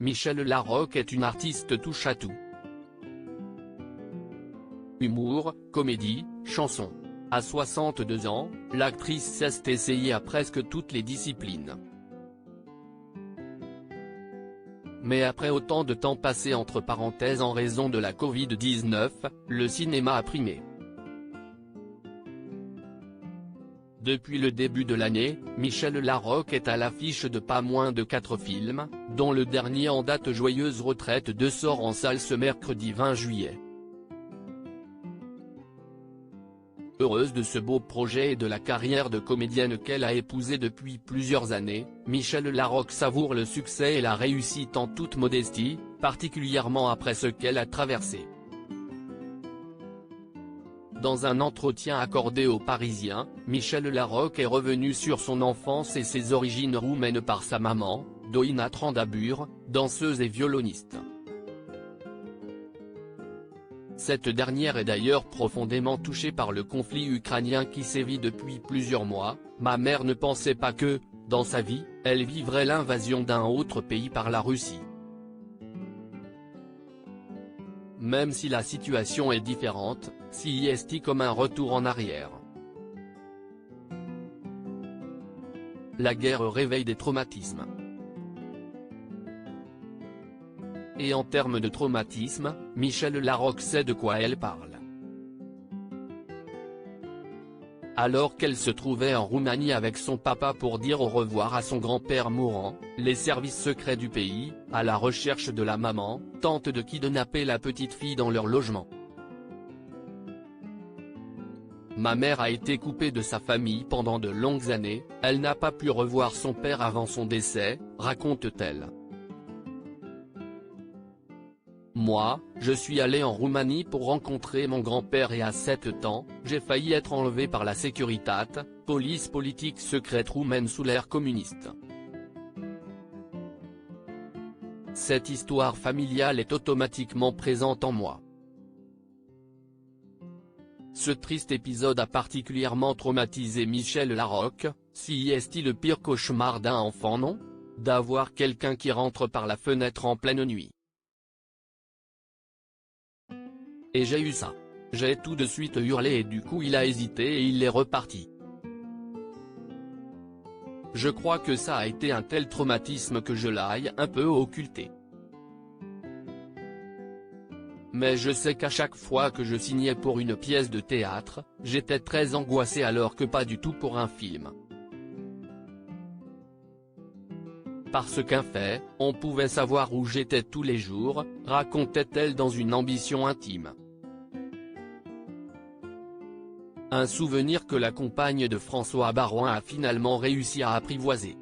Michel Larocque est une artiste touche-à-tout. Humour, comédie, chanson. À 62 ans, l'actrice s'est essayée à presque toutes les disciplines. Mais après autant de temps passé entre parenthèses en raison de la Covid-19, le cinéma a primé. Depuis le début de l'année, Michel Larocque est à l'affiche de pas moins de 4 films, dont le dernier en date Joyeuse Retraite 2 sort en salle ce mercredi 20 juillet. Heureuse de ce beau projet et de la carrière de comédienne qu'elle a épousée depuis plusieurs années, Michel Larocque savoure le succès et la réussite en toute modestie, particulièrement après ce qu'elle a traversé. Dans un entretien accordé aux Parisiens, Michel Larocque est revenu sur son enfance et ses origines roumaines par sa maman, Doina Trandabur, danseuse et violoniste. Cette dernière est d'ailleurs profondément touchée par le conflit ukrainien qui sévit depuis plusieurs mois. « Ma mère ne pensait pas que, dans sa vie, elle vivrait l'invasion d'un autre pays par la Russie. Même si la situation est différente, c'est comme un retour en arrière. La guerre réveille des traumatismes. Et en termes de traumatisme, Michel Larocque sait de quoi elle parle. Alors qu'elle se trouvait en Roumanie avec son papa pour dire au revoir à son grand-père mourant, les services secrets du pays, à la recherche de la maman, tentent de kidnapper la petite fille dans leur logement. Ma mère a été coupée de sa famille pendant de longues années, elle n'a pas pu revoir son père avant son décès, raconte-t-elle. Moi, je suis allé en Roumanie pour rencontrer mon grand-père et à 7 ans, j'ai failli être enlevé par la Securitate, police politique secrète roumaine sous l'ère communiste. Cette histoire familiale est automatiquement présente en moi. Ce triste épisode a particulièrement traumatisé Michel Larocque. Si est-il le pire cauchemar d'un enfant, non? D'avoir quelqu'un qui rentre par la fenêtre en pleine nuit. Et j'ai eu ça. J'ai tout de suite hurlé et du coup il a hésité et il est reparti. Je crois que ça a été un tel traumatisme que je l'aille un peu occulté. Mais je sais qu'à chaque fois que je signais pour une pièce de théâtre, j'étais très angoissé alors que pas du tout pour un film. Parce qu'en fait, on pouvait savoir où j'étais tous les jours, racontait-elle dans une ambition intime. Un souvenir que la compagne de François Baroin a finalement réussi à apprivoiser.